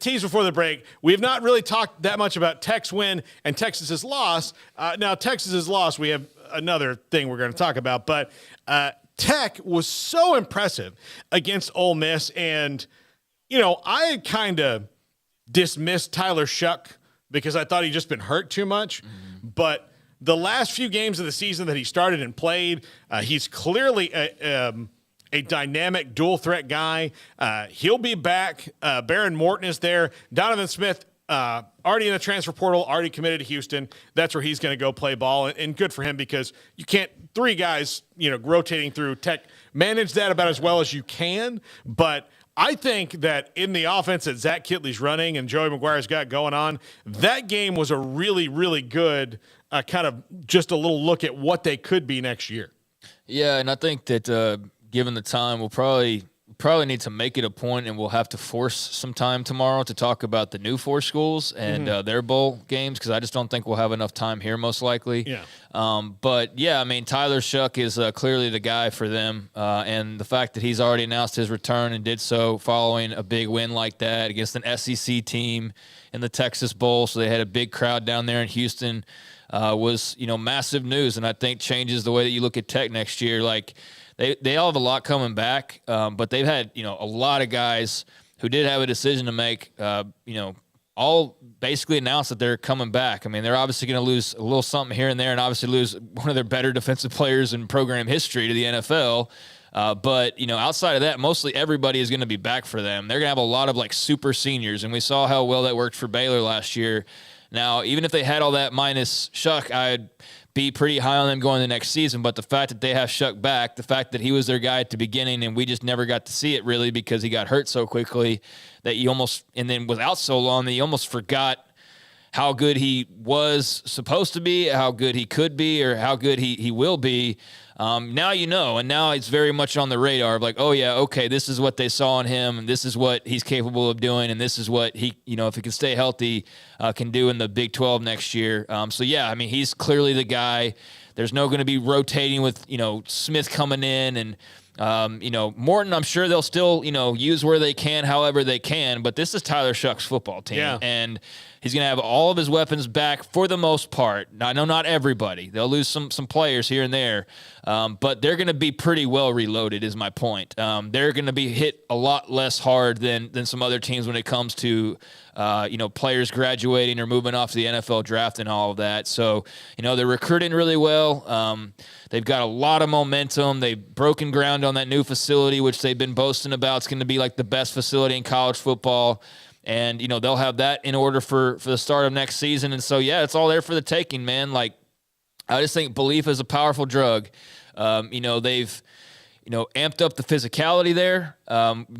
teased before the break, we have not really talked that much about Tech's win and Texas's loss. Now, Texas's loss, we have another thing we're going to talk about, but Tech was so impressive against Ole Miss, and I had kind of dismissed Tyler Shuck because I thought he'd just been hurt too much, but the last few games of the season that he started and played, he's clearly a dynamic dual threat guy. He'll be back. Baron Morton is there. Donovan Smith, already in the transfer portal, already committed to Houston. That's where he's going to go play ball, and good for him because you can't, three guys, rotating through. Tech, manage that about as well as you can, but I think that in the offense that Zach Kitley's running and Joey McGuire's got going on, that game was a really, really good kind of just a little look at what they could be next year. Yeah, and I think that given the time, we'll probably need to make it a point, and we'll have to force some time tomorrow to talk about the new four schools and their bowl games, because I just don't think we'll have enough time here most likely. Yeah. But, yeah, I mean, Tyler Shuck is clearly the guy for them, and the fact that he's already announced his return and did so following a big win like that against an SEC team in the Texas Bowl, so they had a big crowd down there in Houston, was, massive news, and I think changes the way that you look at Tech next year. Like, They all have a lot coming back, but they've had, a lot of guys who did have a decision to make, all basically announced that they're coming back. I mean, they're obviously going to lose a little something here and there and obviously lose one of their better defensive players in program history to the NFL. But, outside of that, mostly everybody is going to be back for them. They're going to have a lot of, super seniors, and we saw how well that worked for Baylor last year. Now, even if they had all that minus Shuck, I'd be pretty high on them going the next season, but the fact that they have Shuck back, the fact that he was their guy at the beginning and we just never got to see it really because he got hurt so quickly that you almost, and then was out so long that you almost forgot how good he was supposed to be, how good he could be, or how good he will be. Now and now it's very much on the radar of like, oh yeah, okay, this is what they saw in him, and this is what he's capable of doing, and this is what he, if he can stay healthy, can do in the Big 12 next year. So yeah, I mean, he's clearly the guy. There's no going to be rotating with, Smith coming in and, Morton, I'm sure they'll still, use where they can, however they can, but this is Tyler Shuck's football team. Yeah. And he's going to have all of his weapons back for the most part. Now, I know not everybody. They'll lose some players here and there, but they're going to be pretty well reloaded is my point. They're going to be hit a lot less hard than some other teams when it comes to, players graduating or moving off to the NFL draft and all of that. So, they're recruiting really well. They've got a lot of momentum. They've broken ground on that new facility, which they've been boasting about. It's going to be like the best facility in college football. And, they'll have that in order for the start of next season. And so, yeah, it's all there for the taking, man. Like, I just think belief is a powerful drug. They've, amped up the physicality there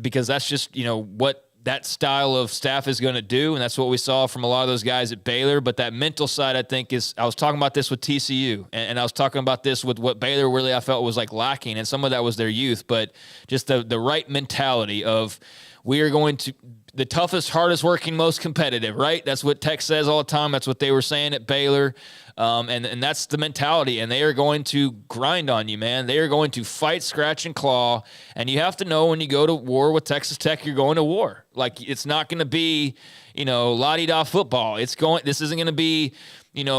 because that's just, what that style of staff is going to do, and that's what we saw from a lot of those guys at Baylor. But that mental side, I think, I was talking about this with TCU, and I was talking about this with what Baylor really I felt was lacking, and some of that was their youth, but just the right mentality of we are going to the toughest, hardest working, most competitive, right? That's what Tech says all the time. That's what they were saying at Baylor. And that's the mentality, and they are going to grind on you, man. They are going to fight, scratch, and claw, and you have to know when you go to war with Texas Tech, you're going to war. Like, it's not going to be, la-di-da football. This isn't going to be,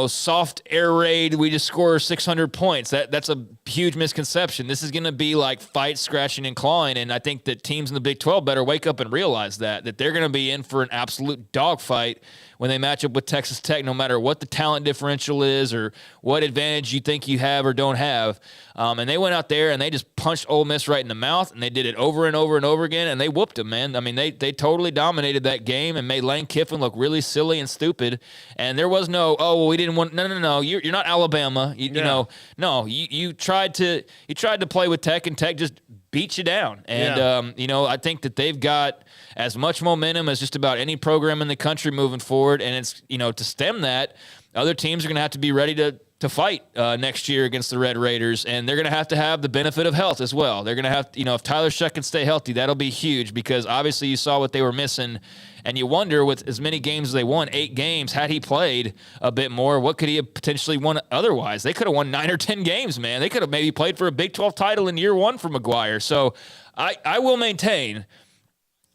soft air raid, we just score 600 points. That's a huge misconception. This is going to be like fight, scratching, and clawing, and I think that teams in the Big 12 better wake up and realize that they're going to be in for an absolute dogfight when they match up with Texas Tech, no matter what the talent differential is or what advantage you think you have or don't have. And they went out there and they just punched Ole Miss right in the mouth, and they did it over and over and over again, and they whooped them, man. I mean, they totally dominated that game and made Lane Kiffin look really silly and stupid. And there was no, oh, well, we didn't want, no. You're not Alabama. You tried to play with Tech, and Tech just beat you down. And, I think that they've got as much momentum as just about any program in the country moving forward. And it's, to stem that, other teams are going to have to be ready to fight next year against the Red Raiders. And they're going to have the benefit of health as well. They're going to have, if Tyler Shuck can stay healthy, that'll be huge, because obviously you saw what they were missing. And you wonder, with as many games as they won, 8 games, had he played a bit more, what could he have potentially won otherwise? They could have won 9 or 10 games, man. They could have maybe played for a Big 12 title in year 1 for McGuire. So I will maintain,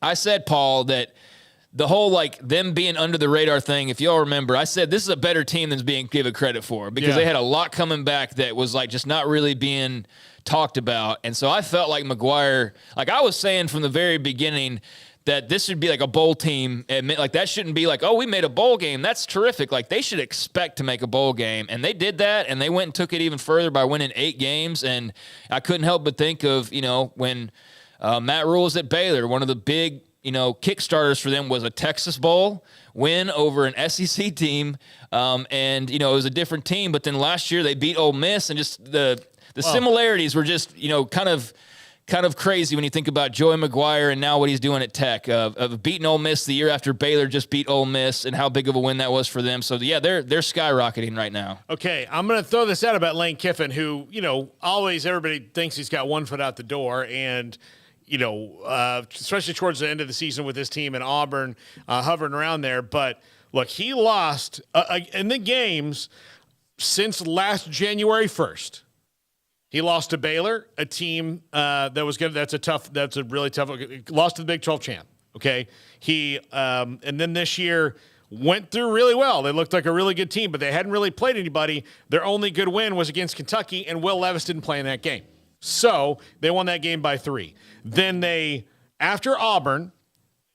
I said, Paul, that the whole like them being under the radar thing, if y'all remember, I said this is a better team than being given credit for because they had a lot coming back that was like just not really being talked about. And so I felt like McGuire, like I was saying from the very beginning, that this should be like a bowl team. Like that shouldn't be like, oh, we made a bowl game. That's terrific. Like they should expect to make a bowl game. And they did that, and they went and took it even further by winning 8 games. And I couldn't help but think of, when Matt Rule was at Baylor, one of the big, kickstarters for them was a Texas Bowl win over an SEC team. And, it was a different team. But then last year they beat Ole Miss, and just the similarities were just, kind of crazy when you think about Joey McGuire and now what he's doing at Tech, of beating Ole Miss the year after Baylor just beat Ole Miss, and how big of a win that was for them. So, yeah, they're skyrocketing right now. Okay, I'm going to throw this out about Lane Kiffin, who, always everybody thinks he's got one foot out the door, and especially towards the end of the season with his team in Auburn hovering around there. But, look, he lost in the games since last January 1st. He lost to Baylor, a team that was good. That's a really tough. Lost to the Big 12 champ. Okay, he and then this year went through really well. They looked like a really good team, but they hadn't really played anybody. Their only good win was against Kentucky, and Will Levis didn't play in that game, so they won that game by 3. Then after Auburn,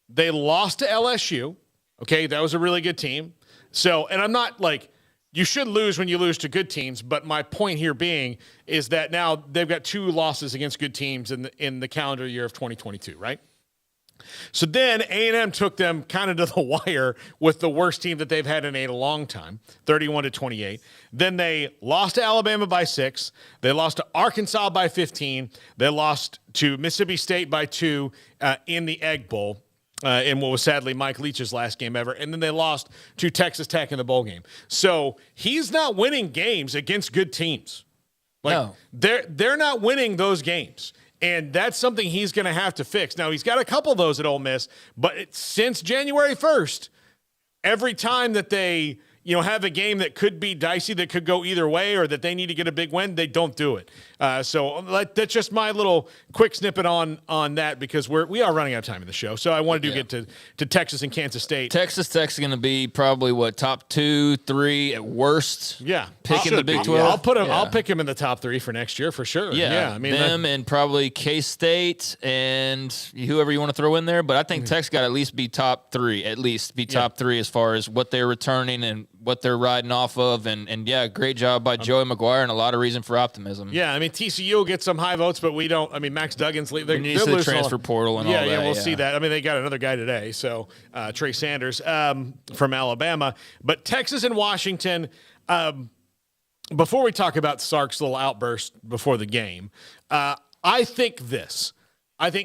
they lost to LSU. Okay, that was a really good team. So, and I'm not like. You should lose when you lose to good teams, but my point here being is that now they've got 2 losses against good teams in the calendar year of 2022, right? So then A&M took them kind of to the wire with the worst team that they've had in a long time, 31-28. Then they lost to Alabama by 6. They lost to Arkansas by 15. They lost to Mississippi State by 2 in the Egg Bowl. In what was sadly Mike Leach's last game ever. And then they lost to Texas Tech in the bowl game. So he's not winning games against good teams. No. They're not winning those games. And that's something he's going to have to fix. Now, he's got a couple of those at Ole Miss, but since January 1st, every time that they have a game that could be dicey, that could go either way, or that they need to get a big win, they don't do it. So that's just my little quick snippet on that, because we are running out of time in the show. So I wanted to get to Texas and Kansas State. Texas Tech's going to be probably top 2, 3 at worst. Yeah, pick in the Big 12. I'll pick him in the top 3 for next year for sure. Yeah, I mean them and probably K-State and whoever you want to throw in there. But I think Tech's got to at least be top 3, top 3 as far as what they're returning and what they're riding off of, and great job by Joey McGuire, and a lot of reason for optimism. Yeah, I mean TCU will get some high votes, but we don't. I mean Max Duggan's leaving. They're the transfer portal and all that. Yeah, we'll see that. I mean they got another guy today, so Trey Sanders from Alabama, but Texas and Washington. Before we talk about Sark's little outburst before the game, I think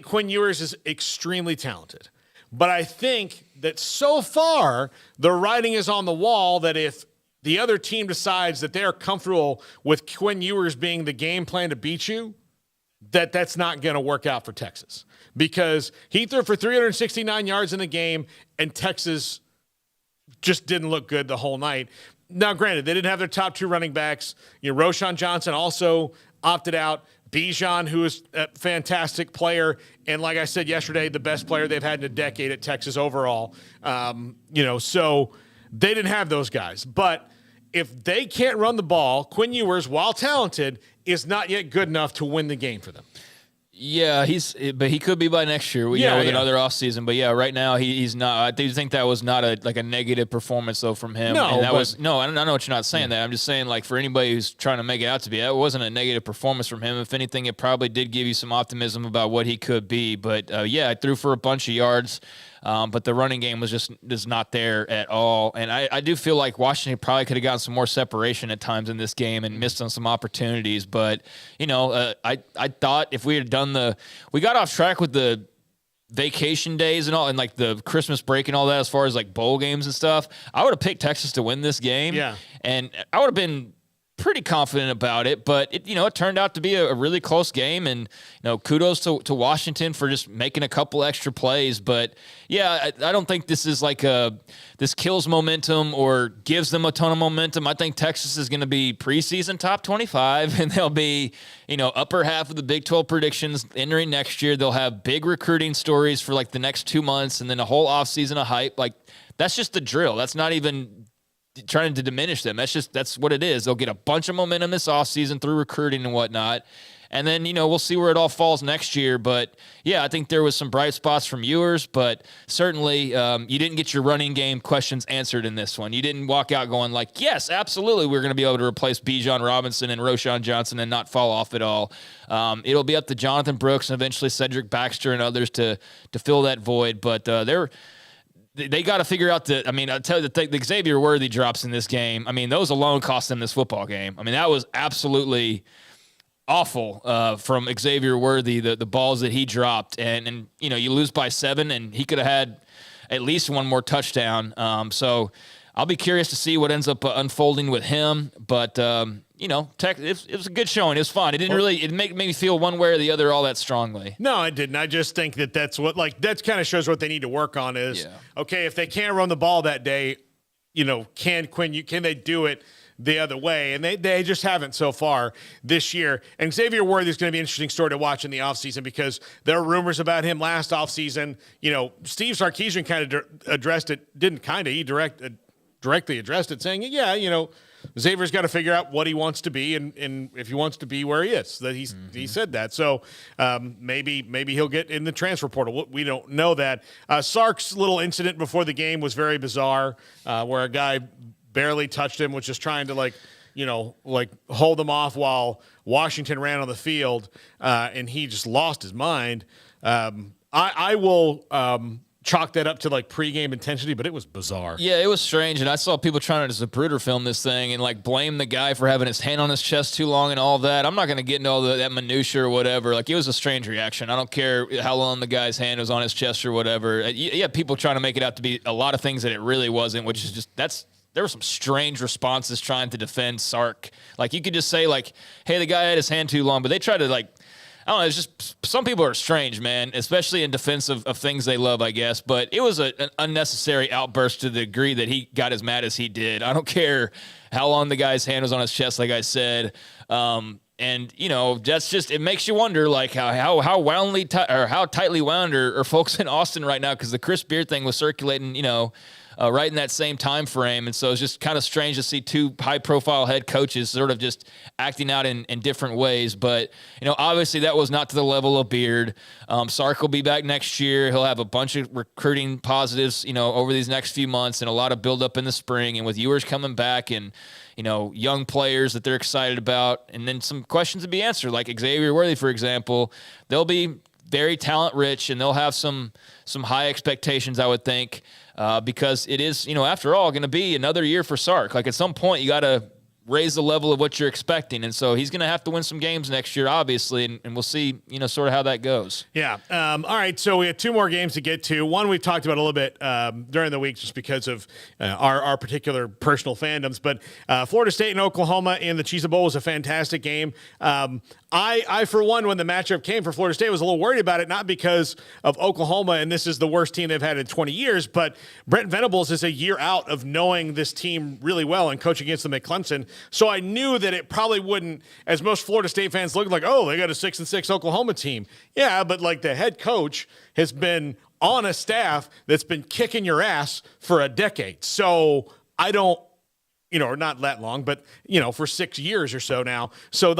Quinn Ewers is extremely talented. But I think that so far the writing is on the wall that if the other team decides that they're comfortable with Quinn Ewers being the game plan to beat you, that's not going to work out for Texas. Because he threw for 369 yards in the game, and Texas just didn't look good the whole night. Now, granted, they didn't have their top 2 running backs. Roshan Johnson also opted out. Bijan, who is a fantastic player, and like I said yesterday, the best player they've had in a decade at Texas overall. So they didn't have those guys. But if they can't run the ball, Quinn Ewers, while talented, is not yet good enough to win the game for them. Yeah, but he could be by next year. With another offseason. But right now he's not. I do think that was not a negative performance though from him. No, and I know what you're not saying that. I'm just saying for anybody who's trying to make it out to be, that wasn't a negative performance from him. If anything, it probably did give you some optimism about what he could be. But I threw for a bunch of yards. But the running game was just not there at all. And I do feel like Washington probably could have gotten some more separation at times in this game and missed on some opportunities. But, I thought if we had done we got off track with the vacation days and all, and the Christmas break and all that, as far as bowl games and stuff. I would have picked Texas to win this game. Yeah. And I would have been pretty confident about it, but it turned out to be a really close game, and kudos to Washington for just making a couple extra plays. But yeah, I don't think this is like this kills momentum or gives them a ton of momentum. I think Texas is going to be preseason top 25, and they'll be upper half of the Big 12 predictions entering next year. They'll have big recruiting stories for like the next 2 months, and then a whole offseason of hype. Like, that's just the drill. That's not even trying to diminish them. That's what it is. They'll get a bunch of momentum this offseason through recruiting and whatnot. And then, we'll see where it all falls next year. But, yeah, I think there was some bright spots from Ewers, but certainly you didn't get your running game questions answered in this one. You didn't walk out going like, yes, absolutely, we're going to be able to replace Bijan Robinson and Roschon Johnson and not fall off at all. It'll be up to Jonathan Brooks and eventually Cedric Baxter and others to fill that void. But they got to figure out I'll tell you, the Xavier Worthy drops in this game. I mean, those alone cost them this football game. I mean, that was absolutely awful from Xavier Worthy, the balls that he dropped. And you lose by 7, and he could have had at least one more touchdown. So I'll be curious to see what ends up unfolding with him. But, it was a good showing. It was fun. It didn't really – it made me feel one way or the other all that strongly. No, it didn't. I just think that's what – that kind of shows what they need to work on is, okay, if they can't run the ball that day, can they do it the other way? And they just haven't so far this year. And Xavier Worthy is going to be an interesting story to watch in the offseason because there are rumors about him last offseason. Steve Sarkisian kind of addressed it – didn't kind of – he directly addressed it, saying, Xavier's got to figure out what he wants to be and if he wants to be where he is. That he said that. So maybe he'll get in the transfer portal. We don't know that. Sark's little incident before the game was very bizarre, where a guy barely touched him, was just trying to hold him off while Washington ran on the field, and he just lost his mind. I will chalk that up to pregame intensity, but it was bizarre. Yeah, it was strange, and I saw people trying to Zapruder film this thing and blame the guy for having his hand on his chest too long and all that. I'm not going to get into all that minutia or whatever. It was a strange reaction. I don't care how long the guy's hand was on his chest or whatever. Yeah, people trying to make it out to be a lot of things that it really wasn't, which is just there were some strange responses trying to defend Sark. You could just say hey, the guy had his hand too long, but they tried to I don't know, it's just some people are strange, man, especially in defense of things they love, I guess. But it was an unnecessary outburst to the degree that he got as mad as he did. I don't care how long the guy's hand was on his chest, like I said. And, that's just, it makes you wonder, how how tightly wound are folks in Austin right now, because the Chris Beard thing was circulating, right in that same time frame. And so it's just kind of strange to see two high-profile head coaches sort of just acting out in different ways. But, obviously that was not to the level of Beard. Sark will be back next year. He'll have a bunch of recruiting positives, over these next few months and a lot of build-up in the spring. And with Ewers coming back and, young players that they're excited about, and then some questions to be answered, like Xavier Worthy, for example, they'll be very talent-rich, and they'll have some high expectations, I would think. Because it is, after all, going to be another year for Sark. At some point, you got to raise the level of what you're expecting. And so he's going to have to win some games next year, obviously, and we'll see, sort of how that goes. Yeah. All right, so we have 2 more games to get to. One we've talked about a little bit during the week just because of our particular personal fandoms. But Florida State and Oklahoma in the Cheez-It Bowl was a fantastic game. I, for one, when the matchup came for Florida State, was a little worried about it, not because of Oklahoma, and this is the worst team they've had in 20 years, but Brent Venables is a year out of knowing this team really well and coaching against them at Clemson. So I knew that it probably wouldn't, as most Florida State fans look they got a 6-6 Oklahoma team. Yeah, but the head coach has been on a staff that's been kicking your ass for a decade. So I don't, or not that long, but, for 6 years or so now. So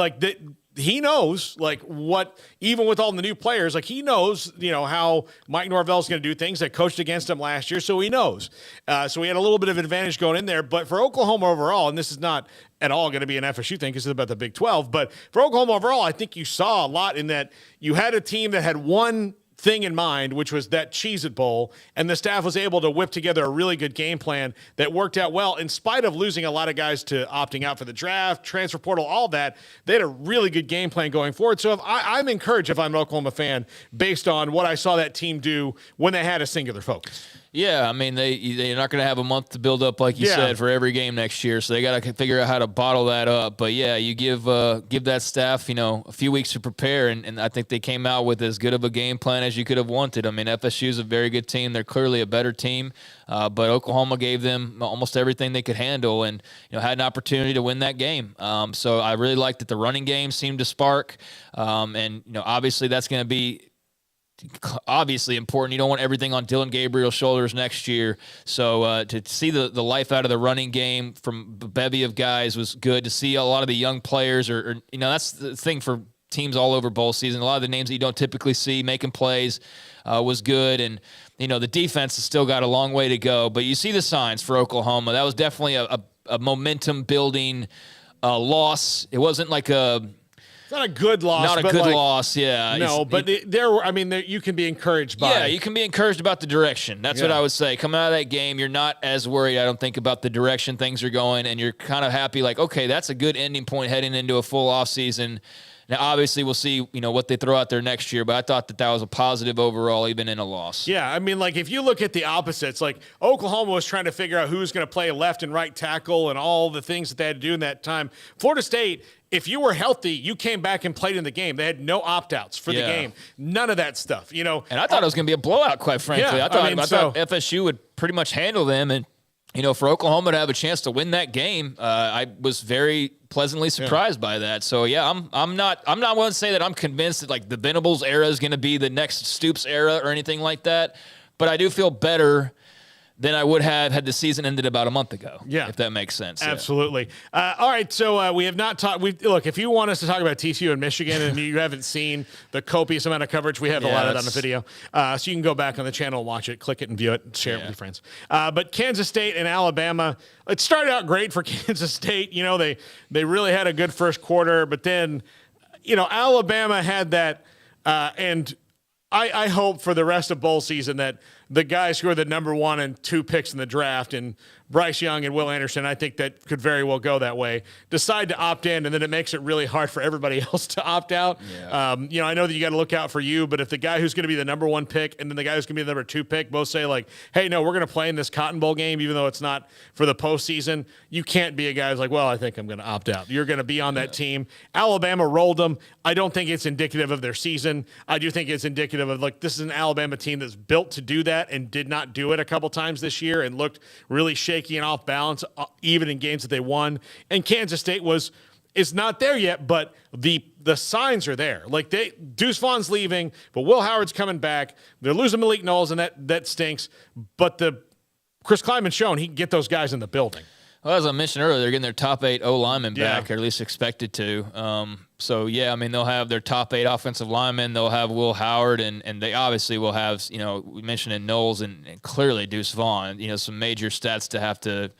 he knows what, even with all the new players, he knows, how Mike Norvell's going to do things. That coached against him last year. So he knows. So he had a little bit of advantage going in there, but for Oklahoma overall, and this is not at all going to be an FSU thing because it's about the Big 12, but for Oklahoma overall, I think you saw a lot in that you had a team that had one thing in mind, which was that Cheez-It Bowl, and the staff was able to whip together a really good game plan that worked out well in spite of losing a lot of guys to opting out for the draft, transfer portal, all that. They had a really good game plan going forward. So I'm encouraged if I'm an Oklahoma fan based on what I saw that team do when they had a singular focus. Yeah, I mean they're not going to have a month to build up like you said for every game next year, so they got to figure out how to bottle that up. But yeah, you give that staff a few weeks to prepare, and I think they came out with as good of a game plan as you could have wanted. I mean FSU is a very good team; they're clearly a better team, but Oklahoma gave them almost everything they could handle, and had an opportunity to win that game. So I really liked that the running game seemed to spark, and obviously that's going to be obviously important. You don't want everything on Dylan Gabriel's shoulders next year. So to see the life out of the running game from a bevy of guys was good. To see a lot of the young players, or that's the thing for teams all over bowl season. A lot of the names that you don't typically see making plays was good. And, the defense has still got a long way to go. But you see the signs for Oklahoma. That was definitely a momentum building loss. It wasn't like it's not a good loss. Not a good loss, yeah. No, but you can be encouraged by. Yeah, you can be encouraged about the direction. That's what I would say. Coming out of that game, you're not as worried, I don't think, about the direction things are going, and you're kind of happy, like, okay, that's a good ending point heading into a full offseason. Now, obviously, we'll see, what they throw out there next year, but I thought that was a positive overall, even in a loss. Yeah, I mean, like, if you look at the opposites, like, Oklahoma was trying to figure out who's going to play left and right tackle and all the things that they had to do in that time. Florida State, if you were healthy, you came back and played in the game. They had no opt-outs for the game. None of that stuff, And I thought it was going to be a blowout, quite frankly. Yeah, I thought FSU would pretty much handle them, and for Oklahoma to have a chance to win that game, I was very pleasantly surprised by that. So yeah, I'm not willing to say that I'm convinced that like the Venables era is going to be the next Stoops era or anything like that, but I do feel better than I would have had the season ended about a month ago. Yeah, if that makes sense. Absolutely. Yeah. All right, so we have not talked. Look, if you want us to talk about TCU and Michigan, and you haven't seen the copious amount of coverage, we have a lot of it on the video, so you can go back on the channel and watch it, click it, and view it, and share it with your friends. But Kansas State and Alabama, it started out great for Kansas State. They really had a good first quarter, but then Alabama had that, and I hope for the rest of bowl season that the guys who are the number 1 and 2 picks in the draft, and Bryce Young and Will Anderson, I think that could very well go that way, decide to opt in, and then it makes it really hard for everybody else to opt out. Yeah. I know that you got to look out for you, but if the guy who's going to be the number 1 pick and then the guy who's going to be the number 2 pick both say like, hey, no, we're going to play in this Cotton Bowl game, even though it's not for the postseason, you can't be a guy who's like, well, I think I'm going to opt out. You're going to be on that team. Alabama rolled them. I don't think it's indicative of their season. I do think it's indicative of like, this is an Alabama team that's built to do that and did not do it a couple times this year and looked really shaky and off balance, even in games that they won. And Kansas State is not there yet, but the signs are there. Like Deuce Vaughn's leaving, but Will Howard's coming back. They're losing Malik Knowles, and that stinks. But Chris Klieman's shown he can get those guys in the building. Well, as I mentioned earlier, they're getting their top 8 O-linemen back, or at least expected to. So, yeah, I mean, they'll have their top 8 offensive linemen. They'll have Will Howard, and they obviously will have, we mentioned in Knowles and clearly Deuce Vaughn, some major stats to have to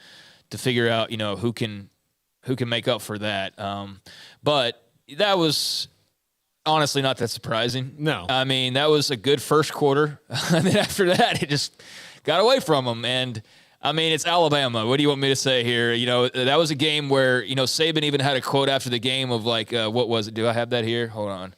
figure out, who can make up for that. But that was honestly not that surprising. No. I mean, that was a good first quarter. And then after that, it just got away from them. And I mean, it's Alabama. What do you want me to say here? That was a game where, Saban even had a quote after the game of like, what was it? Do I have that here? Hold on.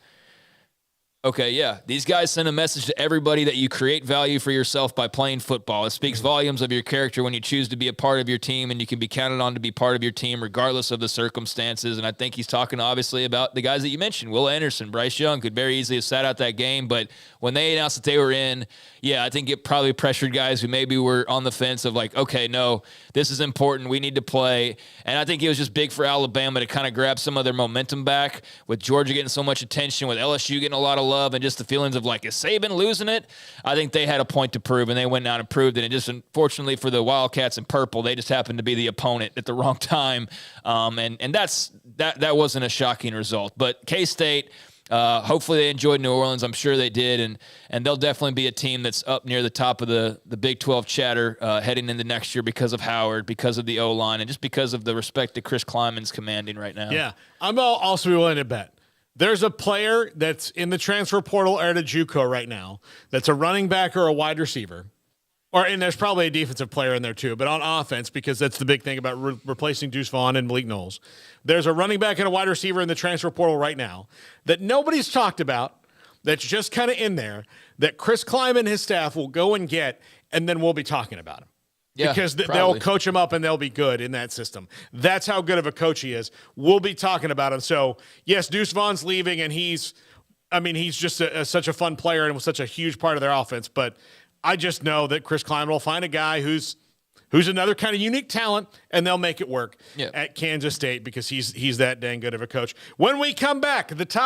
Okay, yeah. These guys send a message to everybody that you create value for yourself by playing football. It speaks volumes of your character when you choose to be a part of your team, and you can be counted on to be part of your team regardless of the circumstances. And I think he's talking obviously about the guys that you mentioned. Will Anderson, Bryce Young could very easily have sat out that game, but when they announced that they were in, I think it probably pressured guys who maybe were on the fence of like, okay, no, this is important. We need to play. And I think it was just big for Alabama to kind of grab some of their momentum back with Georgia getting so much attention, with LSU getting a lot of love, and just the feelings of like, is Saban losing it? I think they had a point to prove, and they went out and proved it. And just unfortunately for the Wildcats in purple, they just happened to be the opponent at the wrong time. And that wasn't a shocking result. But K-State, hopefully they enjoyed New Orleans. I'm sure they did, and they'll definitely be a team that's up near the top of the Big 12 chatter heading into next year because of Howard, because of the O-line, and just because of the respect that Chris Klieman's commanding right now. Yeah, I'm also willing to bet there's a player that's in the transfer portal or at a JUCO right now that's a running back or a wide receiver. And there's probably a defensive player in there too, but on offense, because that's the big thing about replacing Deuce Vaughn and Malik Knowles. There's a running back and a wide receiver in the transfer portal right now that nobody's talked about, that's just kind of in there that Chris Kleiman and his staff will go and get, and then we'll be talking about him. Yeah, because they'll probably. coach him up and they'll be good in that system. That's how good of a coach he is. We'll be talking about him. So, yes, Deuce Vaughn's leaving, and he's just such a fun player and was such a huge part of their offense. But I just know that Chris Kleiman will find a guy who's another kind of unique talent, and they'll make it work at Kansas State because he's that dang good of a coach. When we come back, the top